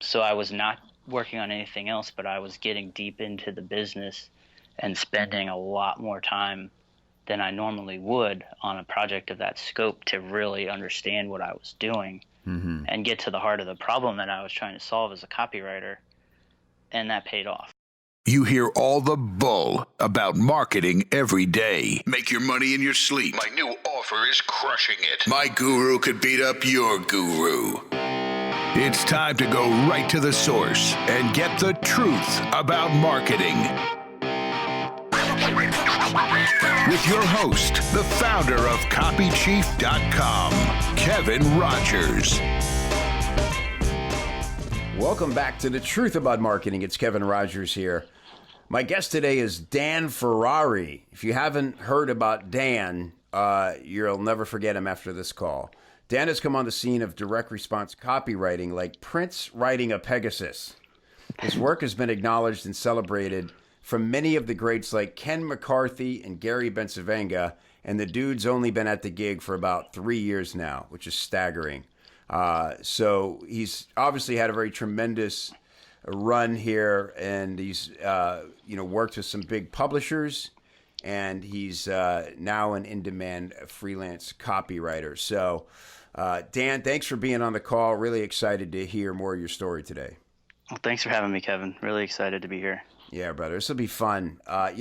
So I was not working on anything else, but I was getting deep into the business and spending a lot more time than I normally would on a project of that scope to really understand what I was doing and get to the heart of the problem that I was trying to solve as a copywriter. And that paid off. You hear all the bull about marketing every day. Make your money in your sleep. My new offer is crushing it. My guru could beat up your guru. It's time to go right to the source and get the truth about marketing. With your host, the founder of copychief.com, Kevin Rogers. Welcome back to The Truth About Marketing. It's Kevin Rogers here. My guest today is Dan Ferrari. If you haven't heard about Dan, you'll never forget him after this call. Dan has come on the scene of direct response copywriting like Prince riding a Pegasus. His work has been acknowledged and celebrated from many of the greats like Ken McCarthy and Gary Bencivenga, and the dude's only been at the gig for about 3 years now, which is staggering. So he's obviously had a very tremendous run here, and he's worked with some big publishers, and he's now an in-demand freelance copywriter. So Dan, thanks for being on the call. Really excited to hear more of your story today. Well, thanks for having me, Kevin. Really excited to be here. Yeah, brother, this will be fun. I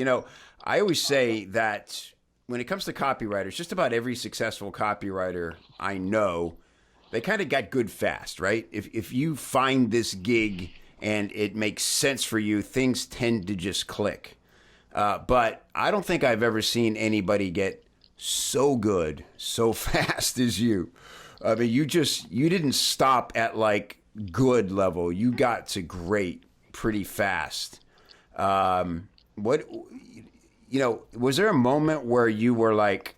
always say that when it comes to copywriters, just about every successful copywriter I know, they kind of got good fast, right? If you find this gig and it makes sense for you, things tend to just click. But I don't think I've ever seen anybody get so good so fast as you. I mean, you didn't stop at like good level. You got to great pretty fast. Was there a moment where you were like,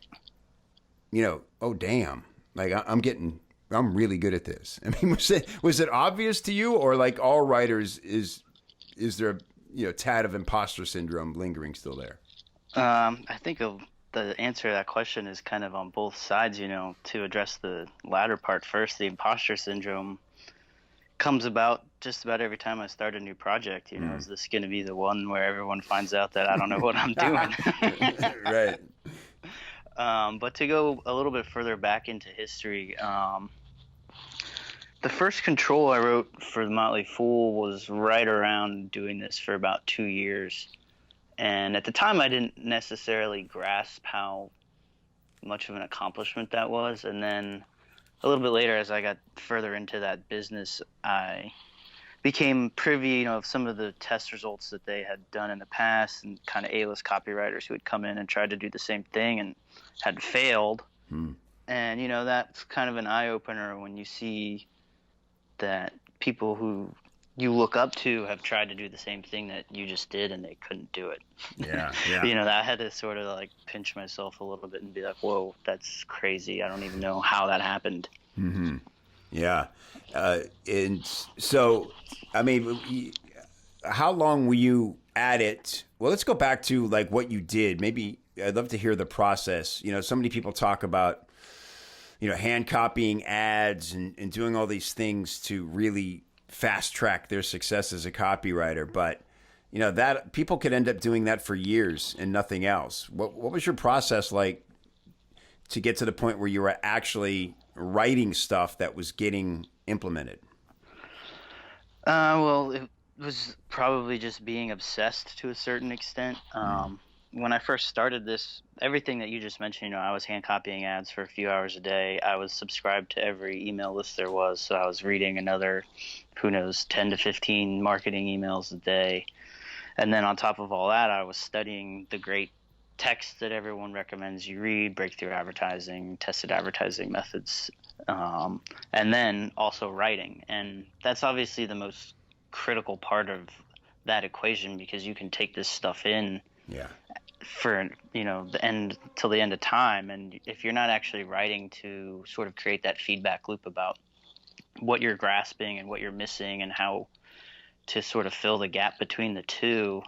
oh damn, like I'm really good at this? I mean, was it obvious to you, or like all writers, is there tad of imposter syndrome lingering still there? I think the answer to that question is kind of on both sides. To address the latter part first, the imposter syndrome comes about just about every time I start a new project. Is this going to be the one where everyone finds out that I don't know what I'm doing? Right. But to go a little bit further back into history, the first control I wrote for The Motley Fool was right around doing this for about 2 years. And at the time, I didn't necessarily grasp how much of an accomplishment that was. And then a little bit later, as I got further into that business, I became privy, of some of the test results that they had done in the past, and kind of A-list copywriters who had come in and tried to do the same thing and had failed. And, that's kind of an eye-opener when you see that people who you look up to have tried to do the same thing that you just did and they couldn't do it. Yeah. I had to sort of like pinch myself a little bit and be like, whoa, that's crazy. I don't even know how that happened. Mm-hmm. Yeah. And so, I mean, how long were you at it? Well, let's go back to like what you did. Maybe I'd love to hear the process. So many people talk about, hand copying ads and doing all these things to really fast track their success as a copywriter. But, that people could end up doing that for years and nothing else. What was your process like to get to the point where you were actually writing stuff that was getting implemented? Well, it was probably just being obsessed to a certain extent. When I first started this, everything that you just mentioned, I was hand copying ads for a few hours a day. I was subscribed to every email list there was. So I was reading another, 10 to 15 marketing emails a day. And then on top of all that, I was studying the great texts that everyone recommends you read, breakthrough advertising, tested advertising methods, and then also writing. And that's obviously the most critical part of that equation, because you can take this stuff in for the end till the end of time, and if you're not actually writing to sort of create that feedback loop about what you're grasping and what you're missing and how to sort of fill the gap between the two,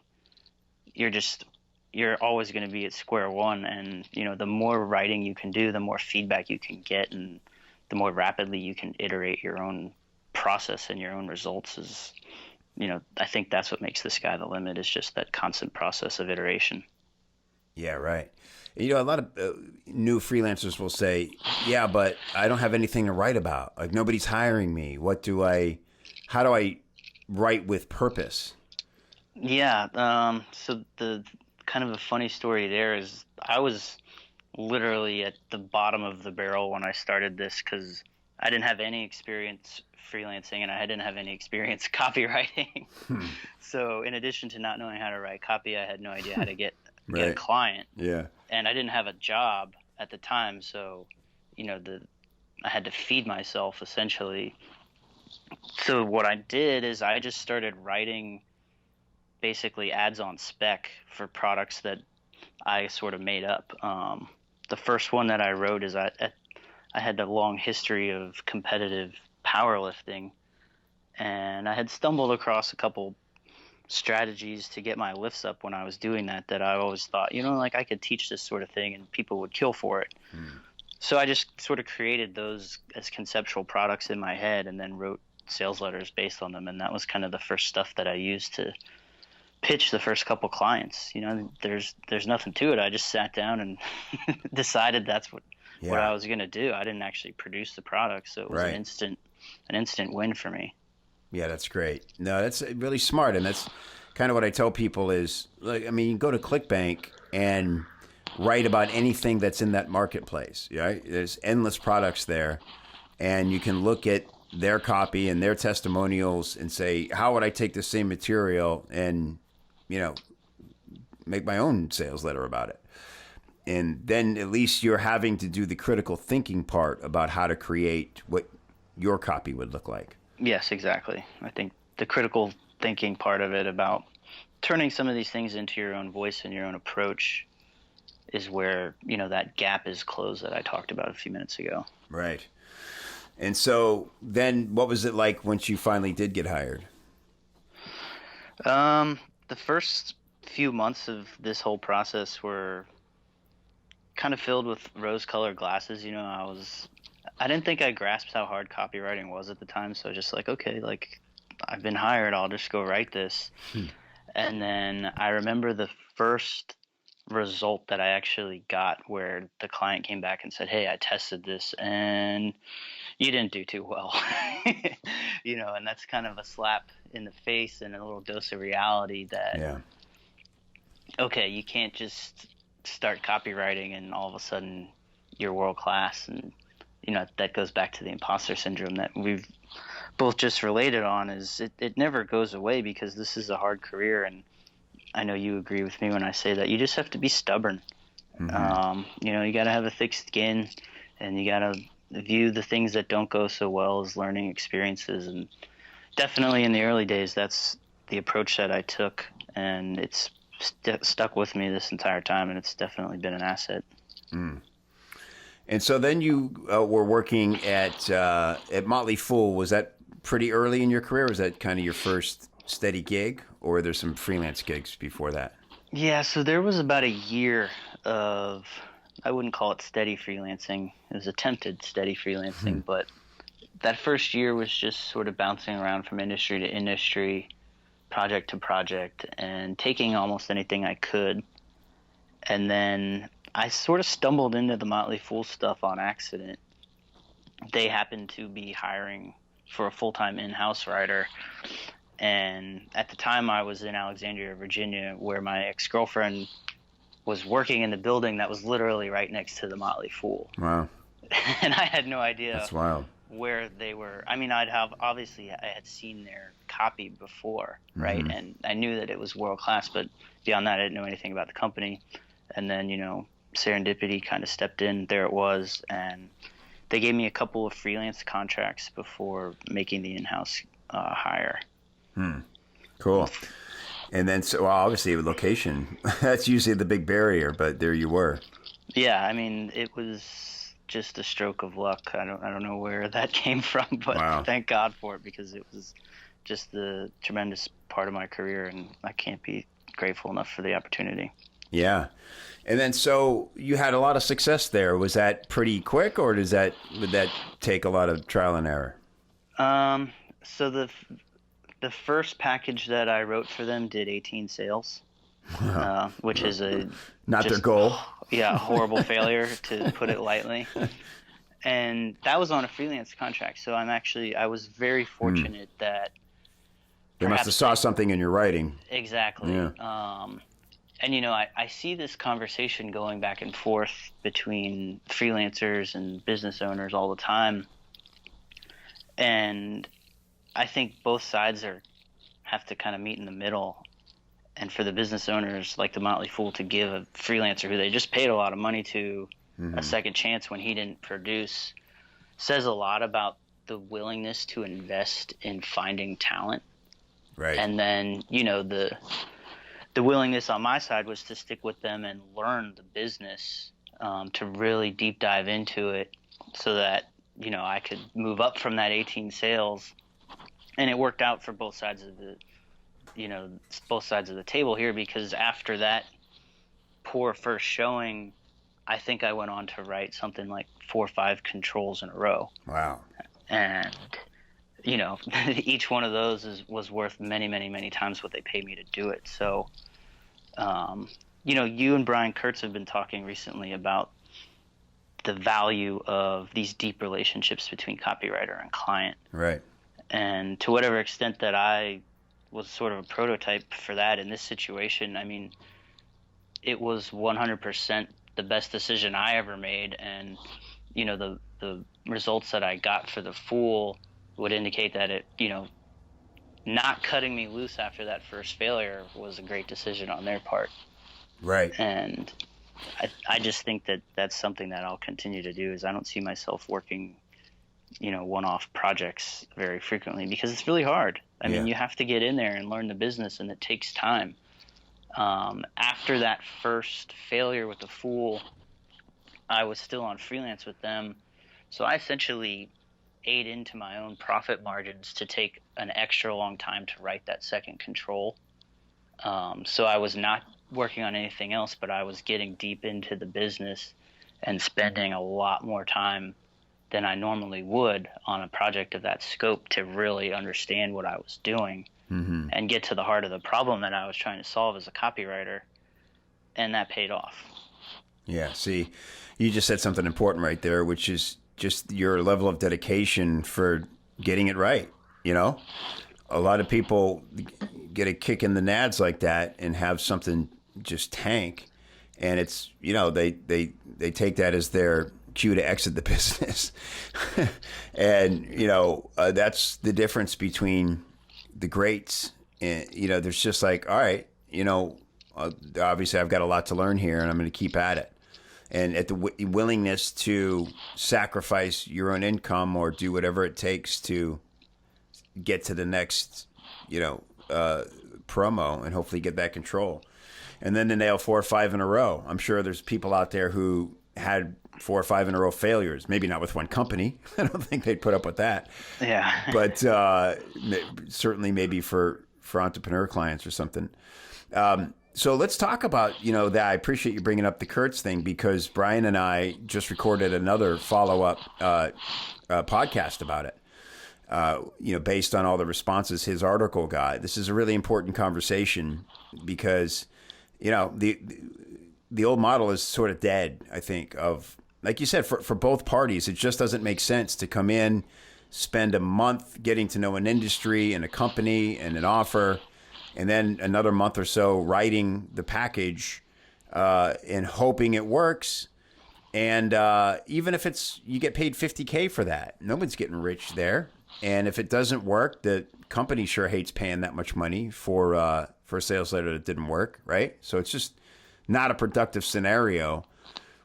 you're always going to be at square one. And the more writing you can do, the more feedback you can get, and the more rapidly you can iterate your own process and your own results is, I think that's what makes the sky the limit, is just that constant process of iteration. Yeah, right. A lot of new freelancers will say, yeah, but I don't have anything to write about. Like, nobody's hiring me. How do I write with purpose? Yeah. So the kind of a funny story there is I was literally at the bottom of the barrel when I started this, because I didn't have any experience freelancing and I didn't have any experience copywriting. So in addition to not knowing how to write copy, I had no idea how to get a client. Yeah. And I didn't have a job at the time, so I had to feed myself essentially. So what I did is I just started writing basically ads on spec for products that I sort of made up. The first one that I wrote is I had a long history of competitive powerlifting, and I had stumbled across a couple strategies to get my lifts up when I was doing that I always thought, like I could teach this sort of thing and people would kill for it. So I just sort of created those as conceptual products in my head and then wrote sales letters based on them. And that was kind of the first stuff that I used to pitch the first couple clients. There's nothing to it. I just sat down and decided that's what I was going to do. I didn't actually produce the product, so it was an instant win for me. Yeah, that's great. No, that's really smart, and that's kind of what I tell people is, like, I mean, you go to ClickBank and write about anything that's in that marketplace, right? There's endless products there, and you can look at their copy and their testimonials and say, how would I take the same material and, make my own sales letter about it? And then at least you're having to do the critical thinking part about how to create what your copy would look like. Yes, exactly. I think the critical thinking part of it about turning some of these things into your own voice and your own approach is where, that gap is closed that I talked about a few minutes ago. Right. And so then what was it like once you finally did get hired? The first few months of this whole process were kind of filled with rose-colored glasses. I didn't think I grasped how hard copywriting was at the time, so just like, okay, like I've been hired, I'll just go write this. And then I remember the first result that I actually got where the client came back and said, hey, I tested this and you didn't do too well. And that's kind of a slap in the face and a little dose of reality that, okay, you can't just start copywriting and all of a sudden you're world class. And that goes back to the imposter syndrome that we've both just related on. Is it never goes away, because this is a hard career, and I know you agree with me when I say that you just have to be stubborn. You got to have a thick skin, and you got to view the things that don't go so well as learning experiences. And definitely in the early days, that's the approach that I took, and it's stuck with me this entire time, and it's definitely been an asset. And so then you were working at Motley Fool. Was that pretty early in your career? Was that kind of your first steady gig, or were there some freelance gigs before that? Yeah, so there was about a year of, I wouldn't call it steady freelancing. It was attempted steady freelancing, but that first year was just sort of bouncing around from industry to industry, project to project, and taking almost anything I could. And then I sort of stumbled into the Motley Fool stuff on accident. They happened to be hiring for a full-time in-house writer. And at the time I was in Alexandria, Virginia, where my ex-girlfriend was working in the building that was literally right next to the Motley Fool. Wow. And I had no idea. That's wild. Where they were. I mean, I had seen their copy before, right? And I knew that it was world-class, but beyond that, I didn't know anything about the company. And then, serendipity kind of stepped in. There it was, and they gave me a couple of freelance contracts before making the in-house hire. Cool. And then, so obviously, location, that's usually the big barrier, but there you were. Yeah, I mean, it was just a stroke of luck. I don't know where that came from, but Thank God for it, because it was just the tremendous part of my career, and I can't be grateful enough for the opportunity. Yeah. And then, so you had a lot of success there. Was that pretty quick, or would that take a lot of trial and error? So the first package that I wrote for them did 18 sales, which is Not their just goal. yeah, horrible failure to put it lightly. And that was on a freelance contract. So I was very fortunate that They must have saw something in your writing. exactly. Yeah. And I see this conversation going back and forth between freelancers and business owners all the time. And I think both sides have to kind of meet in the middle. And for the business owners like the Motley Fool to give a freelancer who they just paid a lot of money to a second chance when he didn't produce says a lot about the willingness to invest in finding talent. Right. And then, the willingness on my side was to stick with them and learn the business, to really deep dive into it so that, I could move up from that 18 sales. And it worked out for both sides of the table here, because after that poor first showing, I think I went on to write something like 4 or 5 controls in a row. Wow. And, each one of those was worth many, many, many times what they paid me to do it. So, you and Brian Kurtz have been talking recently about the value of these deep relationships between copywriter and client. Right. And to whatever extent that I was sort of a prototype for that in this situation, I mean, it was 100% the best decision I ever made. And, the results that I got for the Fool would indicate that it, not cutting me loose after that first failure was a great decision on their part. Right. And I just think that that's something that I'll continue to do. Is I don't see myself working, one-off projects very frequently, because it's really hard. I mean, you have to get in there and learn the business, and it takes time. After that first failure with the Fool, I was still on freelance with them. So I essentially ate into my own profit margins to take an extra long time to write that second control. So I was not working on anything else, but I was getting deep into the business and spending a lot more time than I normally would on a project of that scope to really understand what I was doing and get to the heart of the problem that I was trying to solve as a copywriter. And that paid off. Yeah. See, you just said something important right there, which is just your level of dedication for getting it right. A lot of people get a kick in the nads like that and have something just tank, and it's they take that as their cue to exit the business. And that's the difference between the greats. And there's just like, all right, obviously I've got a lot to learn here, and I'm going to keep at it. And at the willingness to sacrifice your own income or do whatever it takes to get to the next promo and hopefully get that control. And then to nail 4 or 5 in a row. I'm sure there's people out there who had 4 or 5 in a row failures. Maybe not with one company. I don't think they'd put up with that. Yeah. But certainly maybe for entrepreneur clients or something. So let's talk about, that. I appreciate you bringing up the Kurtz thing, because Brian and I just recorded another follow-up podcast about it. Based on all the responses his article got. This is a really important conversation because, the old model is sort of dead, I think, of, like you said, for both parties. It just doesn't make sense to come in, spend a month getting to know an industry and a company and an offer, and then another month or so writing the package and hoping it works. And even if you get paid $50K for that, no one's getting rich there. And if it doesn't work, the company sure hates paying that much money for a sales letter that didn't work, right? So it's just not a productive scenario.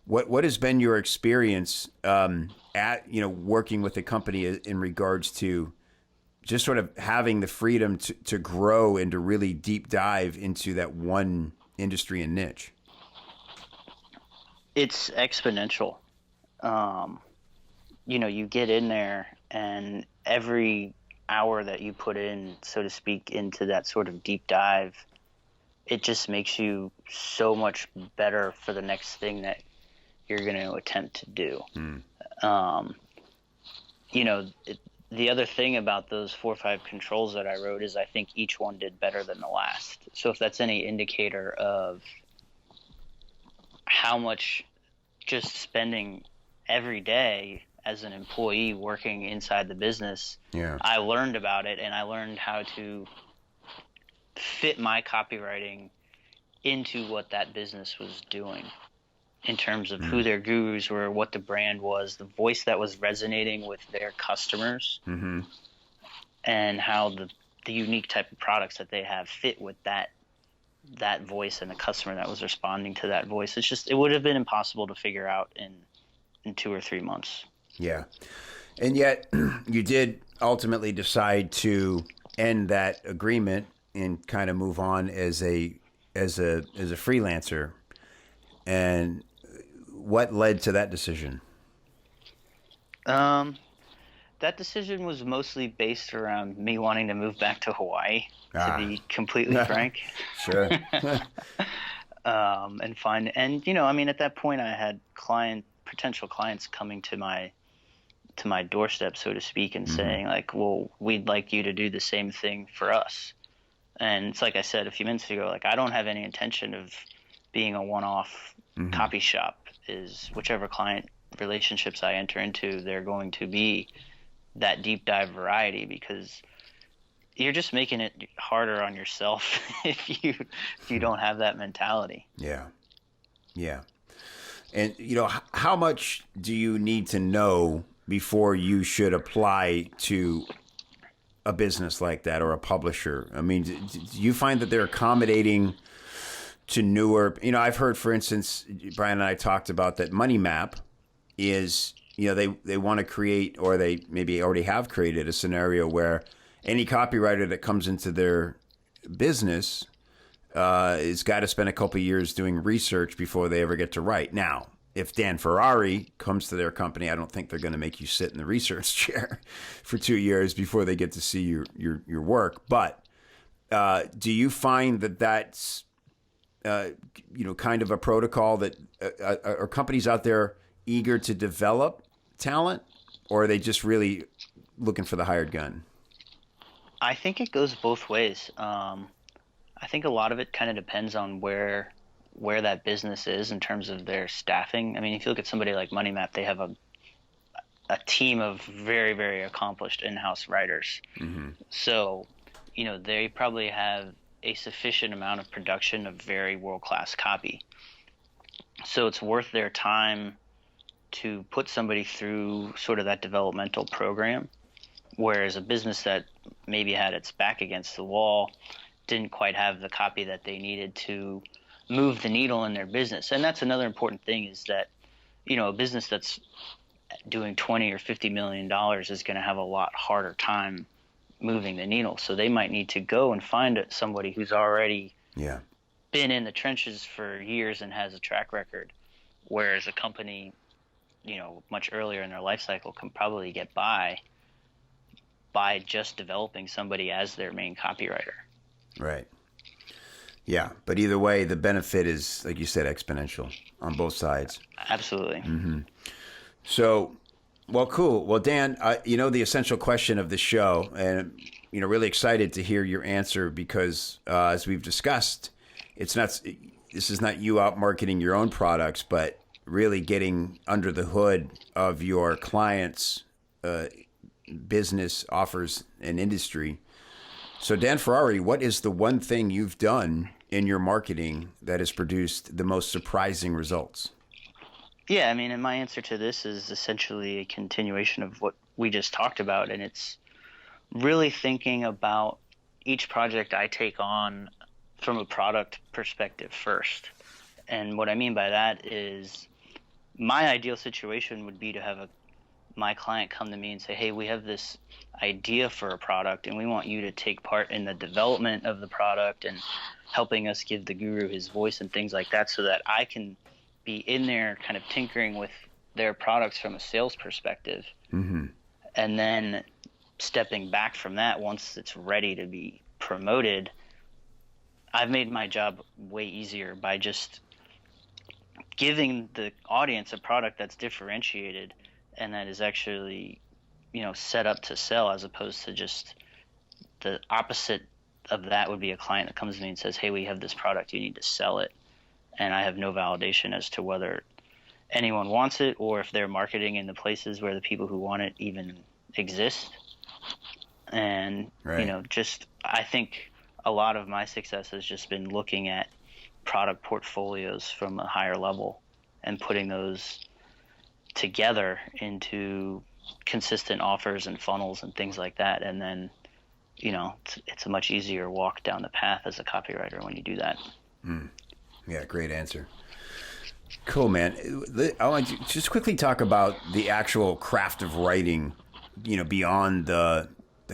What has been your experience at working with a company in regards to just sort of having the freedom to grow and to really deep dive into that one industry and niche? It's exponential. You get in there, and every hour that you put in, so to speak, into that sort of deep dive, it just makes you so much better for the next thing that you're going to attempt to do. the other thing about those 4 or 5 controls that I wrote is I think each one did better than the last. So if that's any indicator of how much just spending every day as an employee working inside the business, I learned about it, and I learned how to fit my copywriting into what that business was doing in terms of who their gurus were, what the brand was, the voice that was resonating with their customers, and how the unique type of products that they have fit with that voice and the customer that was responding to that voice. It's just, it would have been impossible to figure out in 2 or 3 months. Yeah. And yet you did ultimately decide to end that agreement and kind of move on as a freelancer. And what led to that decision? That decision was mostly based around me wanting to move back to Hawaii, to be completely frank. Sure. And you know, I mean, at that point I had potential clients coming to my doorstep, so to speak, and saying like, well, we'd like you to do the same thing for us. And it's like I said a few minutes ago, like, I don't have any intention of being a one-off copy shop. Is whichever client relationships I enter into, they're going to be that deep dive variety, because you're just making it harder on yourself if you don't have that mentality. Yeah. And you know, how much do you need to know before you should apply to a business like that or a publisher? I mean, do you find that they're accommodating to newer, you know, I've heard, for instance, Brian and I talked about that Money Map is, you know, they want to create, or they maybe already have created, a scenario where any copywriter that comes into their business has got to spend a couple of years doing research before they ever get to write. Now, if Dan Ferrari comes to their company, I don't think they're going to make you sit in the research chair for 2 years before they get to see your work. But do you find that that's you know, kind of a protocol that are companies out there eager to develop talent, or are they just really looking for the hired gun? I think it goes both ways. I think a lot of it kind of depends on where that business is in terms of their staffing. I mean, if you look at somebody like Money Map, they have a team of very, very accomplished in-house writers. So, you know, they probably have a sufficient amount of production of very world-class copy. So it's worth their time to put somebody through sort of that developmental program, whereas a business that maybe had its back against the wall didn't quite have the copy that they needed to move the needle in their business. And that's another important thing, is that, you know, a business that's doing 20 or $50 million is going to have a lot harder time moving the needle. So they might need to go and find somebody who's already been in the trenches for years and has a track record, whereas a company, you know, much earlier in their life cycle can probably get by just developing somebody as their main copywriter. Right. Yeah, but either way, the benefit is, like you said, exponential on both sides. Absolutely. So, well, cool. Well, Dan, you know, the essential question of the show, and, you know, really excited to hear your answer, because as we've discussed, this is not you out marketing your own products, but really getting under the hood of your clients' business offers and industry. So, Dan Ferrari, what is the one thing you've done in your marketing that has produced the most surprising results? Yeah, I mean, and my answer to this is essentially a continuation of what we just talked about, and it's really thinking about each project I take on from a product perspective first. And what I mean by that is, my ideal situation would be to have my client come to me and say, hey, we have this idea for a product, and we want you to take part in the development of the product and helping us give the guru his voice and things like that, so that I can be in there kind of tinkering with their products from a sales perspective. And then stepping back from that, once it's ready to be promoted, I've made my job way easier by just giving the audience a product that's differentiated and that is actually set up to sell, as opposed to just the opposite of that would be a client that comes to me and says, hey, we have this product, you need to sell it. And I have no validation as to whether anyone wants it or if they're marketing in the places where the people who want it even exist. And, just I think a lot of my success has just been looking at product portfolios from a higher level and putting those together into consistent offers and funnels and things like that. And then, it's a much easier walk down the path as a copywriter when you do that. Yeah, great answer. Cool, man. I want to just quickly talk about the actual craft of writing, beyond the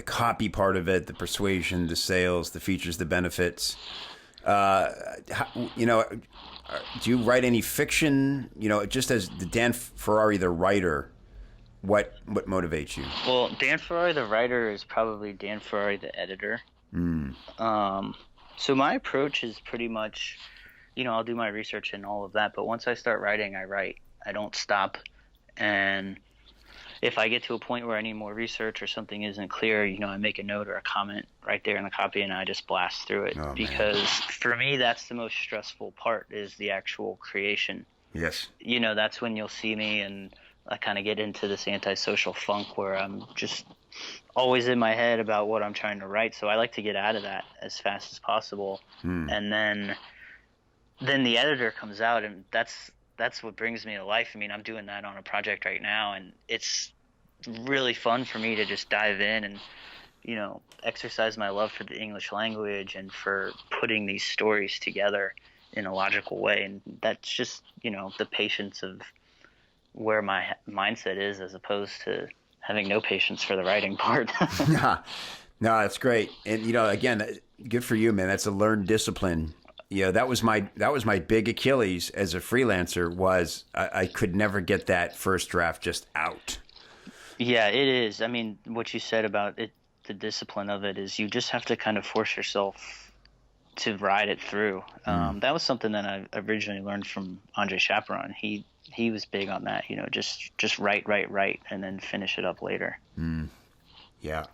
copy part of it, the persuasion, the sales, the features, the benefits. Do you write any fiction? Just as the Dan Ferrari, the writer, what motivates you? Well, Dan Ferrari, the writer, is probably Dan Ferrari, the editor. So my approach is pretty much, I'll do my research and all of that, but once I start writing, I write. I don't stop. And if I get to a point where I need more research or something isn't clear, I make a note or a comment right there in the copy and I just blast through it. Because for me, that's the most stressful part, is the actual creation. Yes. That's when you'll see me, and I kind of get into this antisocial funk where I'm just always in my head about what I'm trying to write. So I like to get out of that as fast as possible. And then the editor comes out, and that's what brings me to life. I mean, I'm doing that on a project right now, and it's really fun for me to just dive in and, exercise my love for the English language and for putting these stories together in a logical way. And that's just, the patience of where my mindset is, as opposed to having no patience for the writing part. No, that's great. And, again, good for you, man. That's a learned discipline. That was my big Achilles as a freelancer, was I could never get that first draft just out. Yeah, it is. I mean, what you said about it, the discipline of it, is you just have to kind of force yourself to ride it through. That was something that I originally learned from Andre Chaperon. He was big on that, just write, and then finish it up later. Yeah.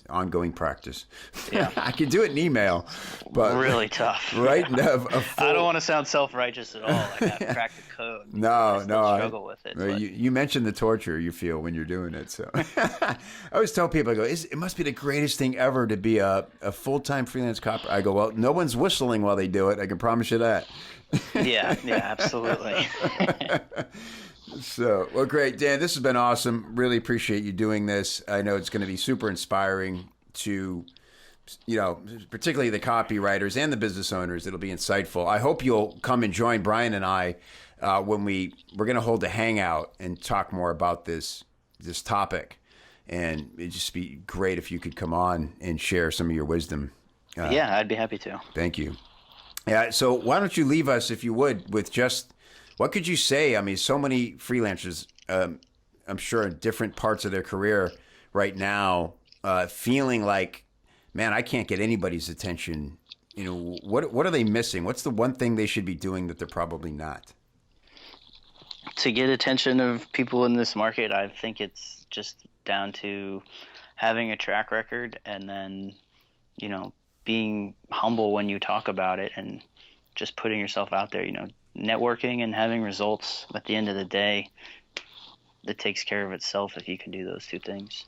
Ongoing practice. Yeah. I could do it in email, but really tough. Right? I don't want to sound self-righteous at all. Like I've cracked the code. I struggle with it. You mentioned the torture you feel when you're doing it. So I always tell people, I go, it must be the greatest thing ever to be a full-time freelance copywriter. I go, well, no one's whistling while they do it. I can promise you that. Yeah, absolutely. So, well, great, Dan. This has been awesome. Really appreciate you doing this. I know it's going to be super inspiring to, particularly the copywriters and the business owners. It'll be insightful. I hope you'll come and join Brian and I when we're going to hold a hangout and talk more about this topic. And it'd just be great if you could come on and share some of your wisdom. Yeah, I'd be happy to. Thank you. Yeah. So why don't you leave us, if you would, with just, what could you say? I mean, so many freelancers, I'm sure, in different parts of their career right now, feeling like, man, I can't get anybody's attention. What are they missing? What's the one thing they should be doing that they're probably not? To get attention of people in this market, I think it's just down to having a track record, and then, being humble when you talk about it, and just putting yourself out there, networking and having results. At the end of the day, it takes care of itself if you can do those two things.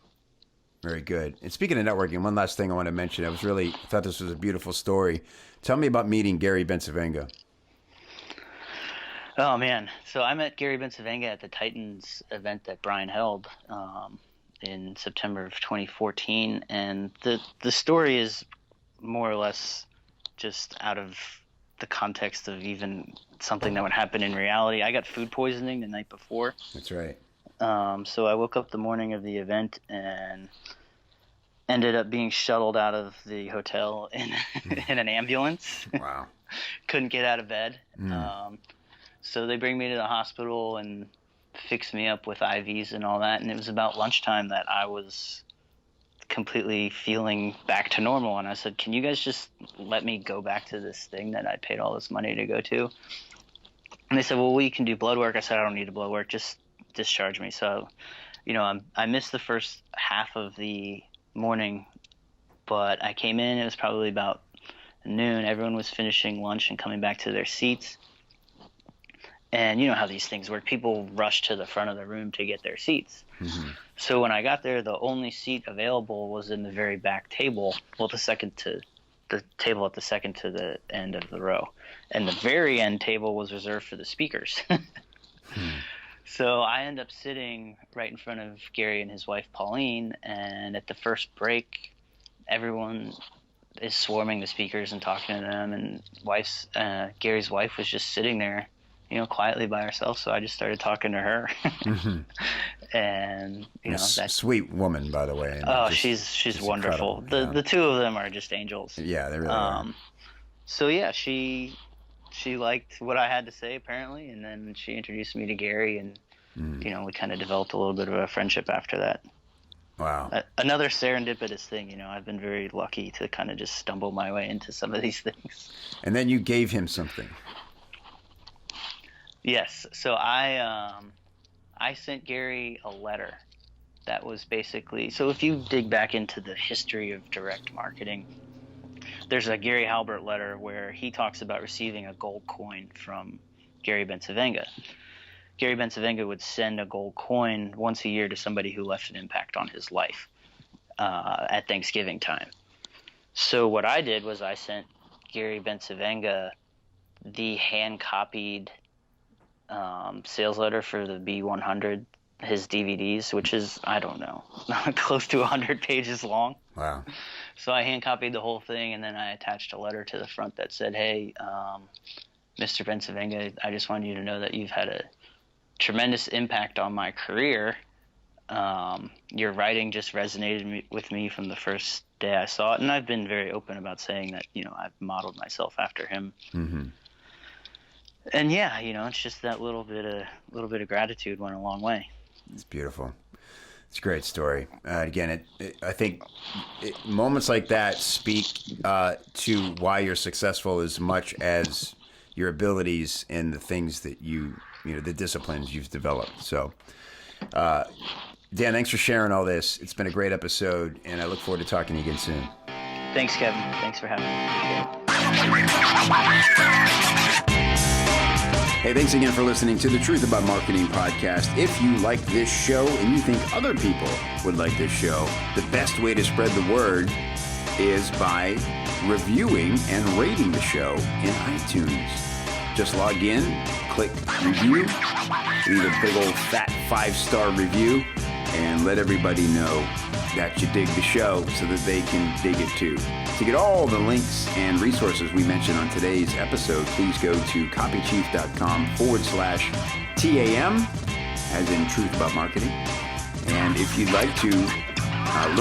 Very good. And speaking of networking, one last thing I want to mention. I thought this was a beautiful story. Tell me about meeting Gary Bencivenga. Oh, man. So I met Gary Bencivenga at the Titans event that Brian held in September of 2014. And the story is more or less just out of the context of even something that would happen in reality. I got food poisoning the night before. That's right. So I woke up the morning of the event and ended up being shuttled out of the hotel in an ambulance. Wow. Couldn't get out of bed. So they bring me to the hospital and fix me up with IVs and all that. And it was about lunchtime that I was completely feeling back to normal. And I said, can you guys just let me go back to this thing that I paid all this money to go to? And they said, well, we can do blood work. I said, I don't need the blood work. Just discharge me. So I missed the first half of the morning, but I came in, it was probably about noon. Everyone was finishing lunch and coming back to their seats. And you know how these things work. People rush to the front of the room to get their seats. Mm-hmm. So when I got there, the only seat available was in the very back table. Well, the table at the second to the end of the row. And the very end table was reserved for the speakers. So I end up sitting right in front of Gary and his wife, Pauline. And at the first break, everyone is swarming the speakers and talking to them. And Gary's wife was just sitting there, quietly by herself. So I just started talking to her. Mm-hmm. And that's sweet woman, by the way. Oh, she's wonderful. The two of them are just angels. Yeah, they really are. So yeah, she liked what I had to say apparently, and then she introduced me to Gary, and we kind of developed a little bit of a friendship after that. Wow. Another serendipitous thing, I've been very lucky to kind of just stumble my way into some of these things. And then you gave him something. Yes. So I sent Gary a letter that was basically, so if you dig back into the history of direct marketing, there's a Gary Halbert letter where he talks about receiving a gold coin from Gary Bencivenga. Gary Bencivenga would send a gold coin once a year to somebody who left an impact on his life at Thanksgiving time. So what I did was I sent Gary Bencivenga the hand-copied sales letter for the B100, his DVDs, which is, I don't know, close to 100 pages long. Wow. So I hand copied the whole thing, and then I attached a letter to the front that said, hey, Mr. Bencivenga, I just want you to know that you've had a tremendous impact on my career. Your writing just resonated with me from the first day I saw it, and I've been very open about saying that, I've modeled myself after him. Mm-hmm. And yeah, it's just that little bit of gratitude went a long way. It's beautiful. It's a great story. Again, I think moments like that speak to why you're successful as much as your abilities and the things that the disciplines you've developed. So, Dan, thanks for sharing all this. It's been a great episode, and I look forward to talking to you again soon. Thanks, Kevin. Thanks for having me. Hey, thanks again for listening to the Truth About Marketing podcast. If you like this show and you think other people would like this show, the best way to spread the word is by reviewing and rating the show in iTunes. Just log in, click review, leave a big old fat 5-star review, and let everybody know that you dig the show so that they can dig it too. To get all the links and resources we mentioned on today's episode, please go to copychief.com/TAM, as in Truth About Marketing. And if you'd like to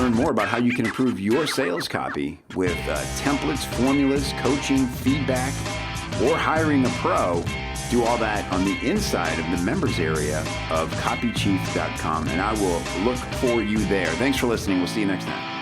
learn more about how you can improve your sales copy with templates, formulas, coaching, feedback, or hiring a pro, do all that on the inside of the members area of copychief.com, and I will look for you there. Thanks for listening. We'll see you next time.